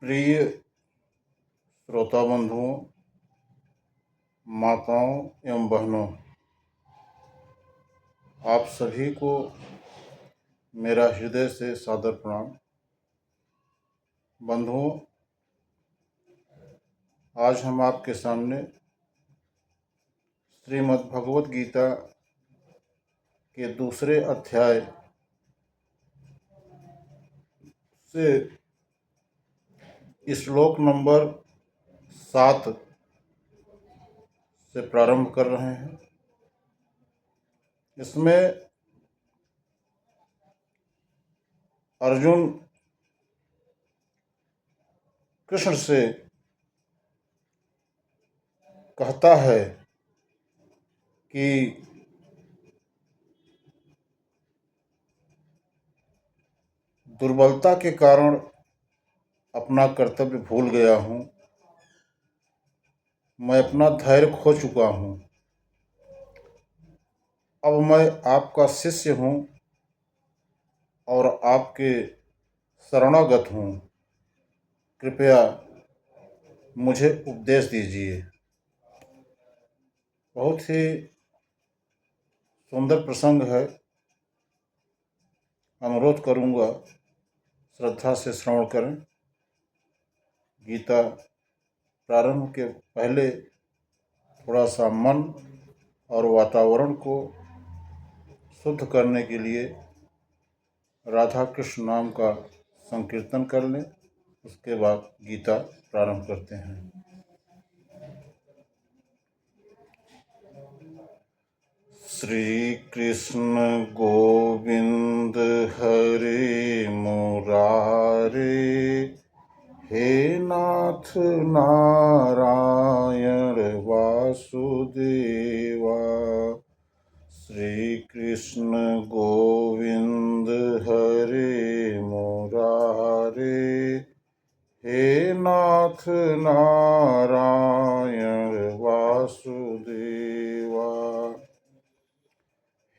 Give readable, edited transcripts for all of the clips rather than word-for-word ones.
प्रिय श्रोता बंधुओं, माताओं एवं बहनों, आप सभी को मेरा हृदय से सादर प्रणाम। बंधुओं, आज हम आपके सामने श्रीमद् भगवत गीता के दूसरे अध्याय से श्लोक नंबर 7 से प्रारंभ कर रहे हैं। इसमें अर्जुन कृष्ण से कहता है कि दुर्बलता के कारण अपना कर्तव्य भूल गया हूँ, मैं अपना धैर्य खो चुका हूँ। अब मैं आपका शिष्य हूँ और आपके शरणागत हूँ, कृपया मुझे उपदेश दीजिए। बहुत ही सुंदर प्रसंग है। अनुरोध करूँगा श्रद्धा से श्रवण करें। गीता प्रारंभ के पहले थोड़ा सा मन और वातावरण को शुद्ध करने के लिए राधा कृष्ण नाम का संकीर्तन कर लें। उसके बाद गीता प्रारंभ करते हैं। श्री कृष्ण गोविंद हरे मुरारे, हे नाथ नारायण वासुदेवा। श्री कृष्ण गोविंद हरे मुरारे, हे नाथ नारायण वासुदेवा।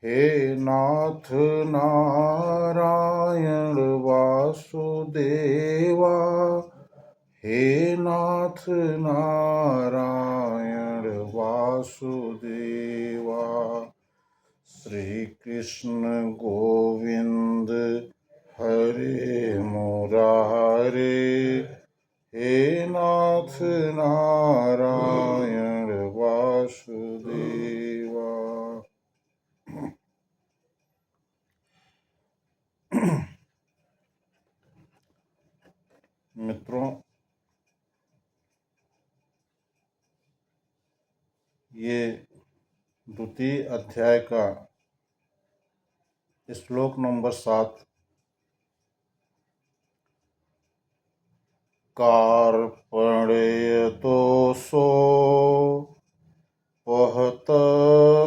हे नाथ नारायण वासुदेवा, हे नाथ नारायण वासुदेवा। श्री कृष्ण गोविंद हरे मुरारे, हे नाथ नारायण वासुदेवा। मित्रों, ये द्वितीय अध्याय का श्लोक नंबर 7 कार्पण्यतोऽसो वहत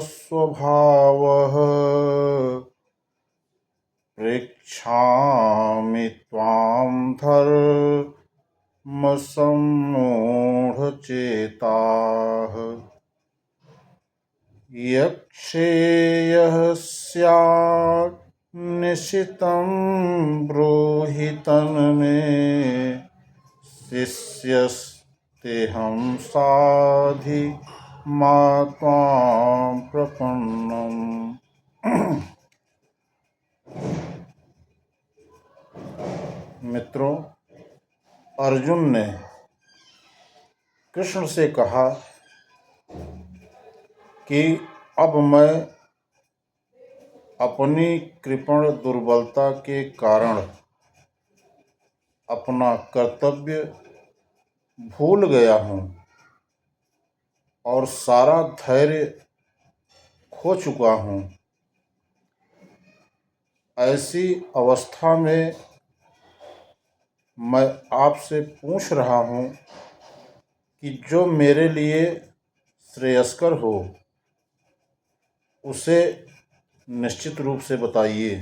स्वभावः, पृच्छामि त्वां धर्मसम्मूढचेताः। यक्षेयः स्यात् निशितं ब्रूहि तन्मे, शिष्यस्तेऽहं साधि मा त्वां प्रपन्नम्। मित्रों, अर्जुन ने कृष्ण से कहा कि अब मैं अपनी कृपण दुर्बलता के कारण अपना कर्तव्य भूल गया हूँ और सारा धैर्य खो चुका हूँ। ऐसी अवस्था में मैं आपसे पूछ रहा हूँ कि जो मेरे लिए श्रेयस्कर हो उसे निश्चित रूप से बताइए।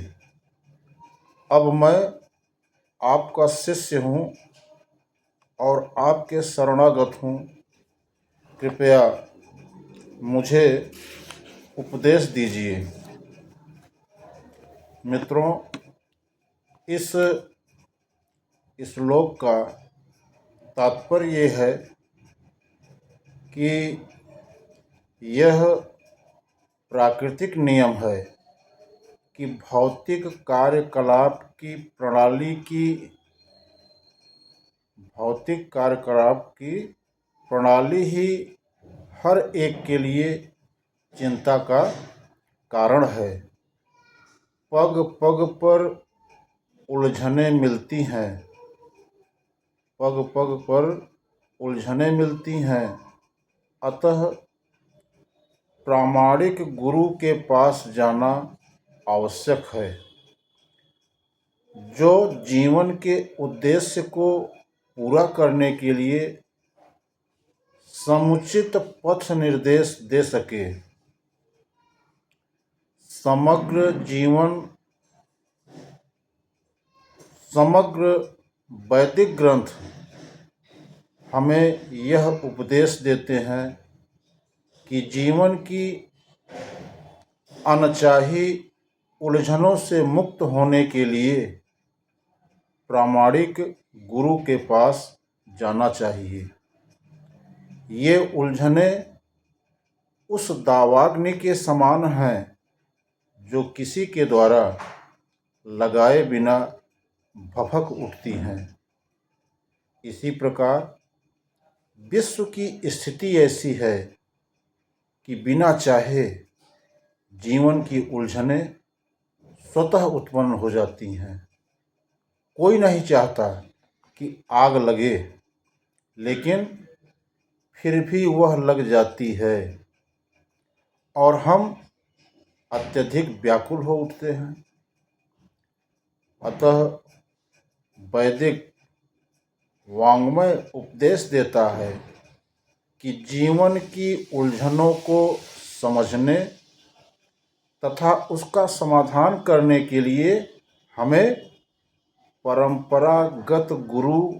अब मैं आपका शिष्य हूँ और आपके शरणागत हूँ, कृपया मुझे उपदेश दीजिए। मित्रों, इस श्लोक का तात्पर्य ये है कि यह प्राकृतिक नियम है कि भौतिक कार्यकलाप की प्रणाली ही हर एक के लिए चिंता का कारण है। पग पग पर उलझनें मिलती हैं। अतः प्रामाणिक गुरु के पास जाना आवश्यक है, जो जीवन के उद्देश्य को पूरा करने के लिए समुचित पथ निर्देश दे सके। समग्र वैदिक ग्रंथ हमें यह उपदेश देते हैं कि जीवन की अनचाही उलझनों से मुक्त होने के लिए प्रामाणिक गुरु के पास जाना चाहिए। ये उलझनें उस दावाग्नि के समान हैं जो किसी के द्वारा लगाए बिना भभक उठती हैं। इसी प्रकार विश्व की स्थिति ऐसी है कि बिना चाहे जीवन की उलझनें स्वतः उत्पन्न हो जाती हैं। कोई नहीं चाहता कि आग लगे, लेकिन फिर भी वह लग जाती है और हम अत्यधिक व्याकुल हो उठते हैं। अतः वैदिक वाङ्मय उपदेश देता है कि जीवन की उलझनों को समझने तथा उसका समाधान करने के लिए हमें परंपरागत गुरु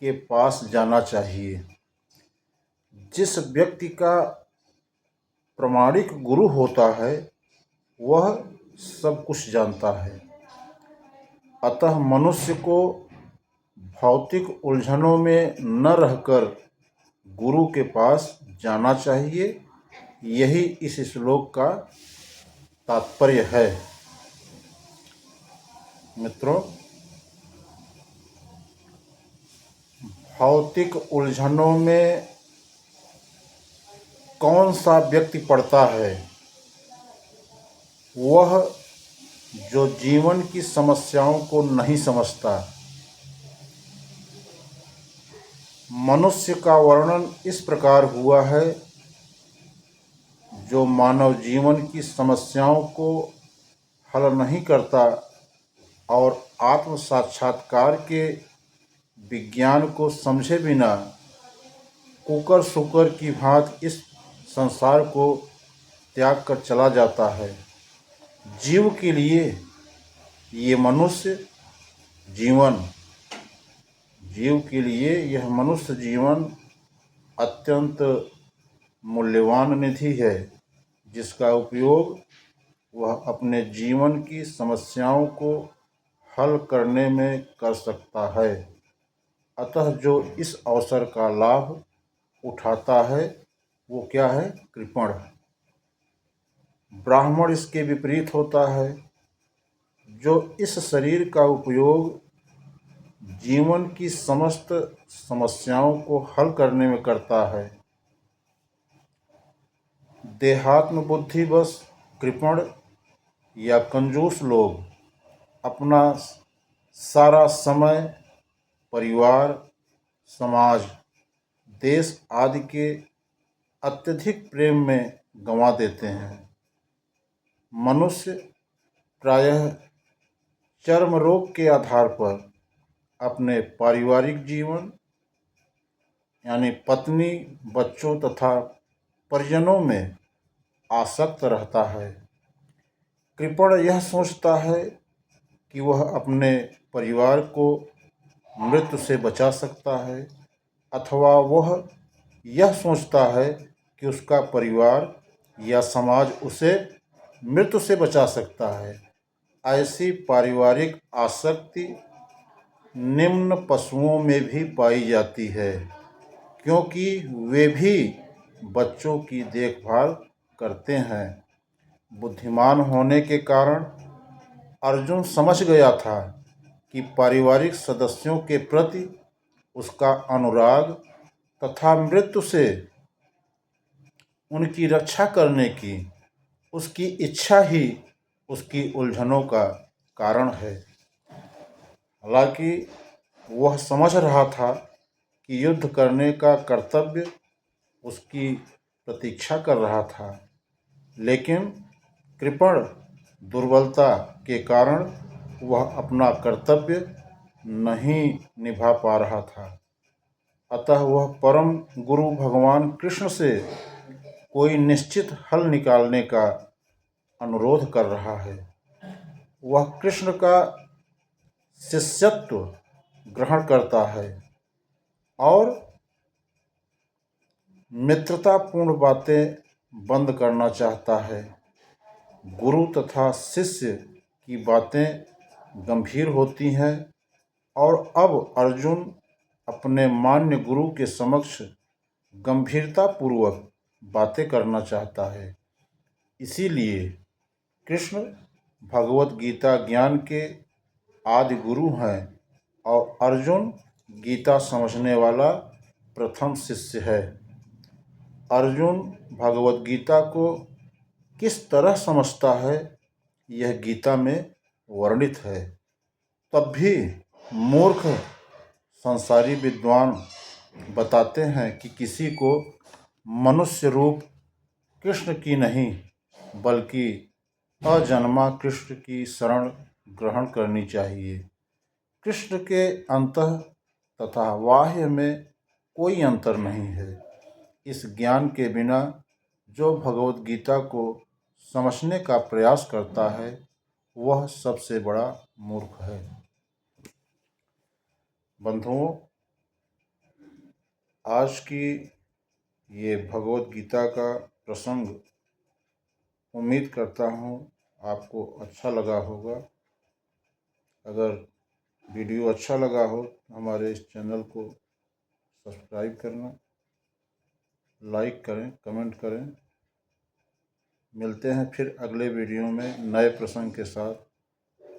के पास जाना चाहिए। जिस व्यक्ति का प्रामाणिक गुरु होता है वह सब कुछ जानता है। अतः मनुष्य को भौतिक उलझनों में न रहकर गुरु के पास जाना चाहिए। यही इस श्लोक का तात्पर्य है। मित्रों, भौतिक उलझनों में कौन सा व्यक्ति पड़ता है? वह जो जीवन की समस्याओं को नहीं समझता। मनुष्य का वर्णन इस प्रकार हुआ है, जो मानव जीवन की समस्याओं को हल नहीं करता और आत्म साक्षात्कार के विज्ञान को समझे बिना कुकर सुकर की भांति इस संसार को त्याग कर चला जाता है। जीव के लिए यह मनुष्य जीवन अत्यंत मूल्यवान निधि है, जिसका उपयोग वह अपने जीवन की समस्याओं को हल करने में कर सकता है। अतः जो इस अवसर का लाभ उठाता है वो क्या है? कृपण। ब्राह्मण इसके विपरीत होता है, जो इस शरीर का उपयोग जीवन की समस्त समस्याओं को हल करने में करता है। देहात्म बुद्धिवश कृपण या कंजूस लोग अपना सारा समय परिवार, समाज, देश आदि के अत्यधिक प्रेम में गंवा देते हैं। मनुष्य प्रायः चर्म रोग के आधार पर अपने पारिवारिक जीवन यानी पत्नी, बच्चों तथा परिजनों में आसक्त रहता है। कृपण यह सोचता है कि वह अपने परिवार को मृत्यु से बचा सकता है, अथवा वह यह सोचता है कि उसका परिवार या समाज उसे मृत्यु से बचा सकता है। ऐसी पारिवारिक आसक्ति निम्न पशुओं में भी पाई जाती है, क्योंकि वे भी बच्चों की देखभाल करते हैं। बुद्धिमान होने के कारण अर्जुन समझ गया था कि पारिवारिक सदस्यों के प्रति उसका अनुराग तथा मृत्यु से उनकी रक्षा करने की उसकी इच्छा ही उसकी उलझनों का कारण है। हालांकि वह समझ रहा था कि युद्ध करने का कर्तव्य उसकी प्रतीक्षा कर रहा था, लेकिन कृपण दुर्बलता के कारण वह अपना कर्तव्य नहीं निभा पा रहा था। अतः वह परम गुरु भगवान कृष्ण से कोई निश्चित हल निकालने का अनुरोध कर रहा है। वह कृष्ण का शिष्यत्व ग्रहण करता है और मित्रतापूर्ण बातें बंद करना चाहता है। गुरु तथा शिष्य की बातें गंभीर होती हैं और अब अर्जुन अपने मान्य गुरु के समक्ष गंभीरतापूर्वक बातें करना चाहता है। इसीलिए कृष्ण भगवत गीता ज्ञान के आदि गुरु हैं और अर्जुन गीता समझने वाला प्रथम शिष्य है। अर्जुन भगवत गीता को किस तरह समझता है, यह गीता में वर्णित है। तब भी मूर्ख संसारी विद्वान बताते हैं कि किसी को मनुष्य रूप कृष्ण की नहीं बल्कि अजन्मा कृष्ण की शरण ग्रहण करनी चाहिए। कृष्ण के अंतः तथा बाह्य में कोई अंतर नहीं है। इस ज्ञान के बिना जो भगवत गीता को समझने का प्रयास करता है वह सबसे बड़ा मूर्ख है। बंधुओं, आज की ये भगवत गीता का प्रसंग उम्मीद करता हूँ आपको अच्छा लगा होगा। अगर वीडियो अच्छा लगा हो तो हमारे इस चैनल को सब्सक्राइब करना, लाइक करें, कमेंट करें। मिलते हैं फिर अगले वीडियो में नए प्रसंग के साथ।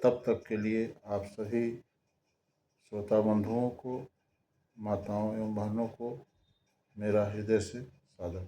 तब तक के लिए आप सभी श्रोता बंधुओं को, माताओं एवं बहनों को मेरा हृदय से सादर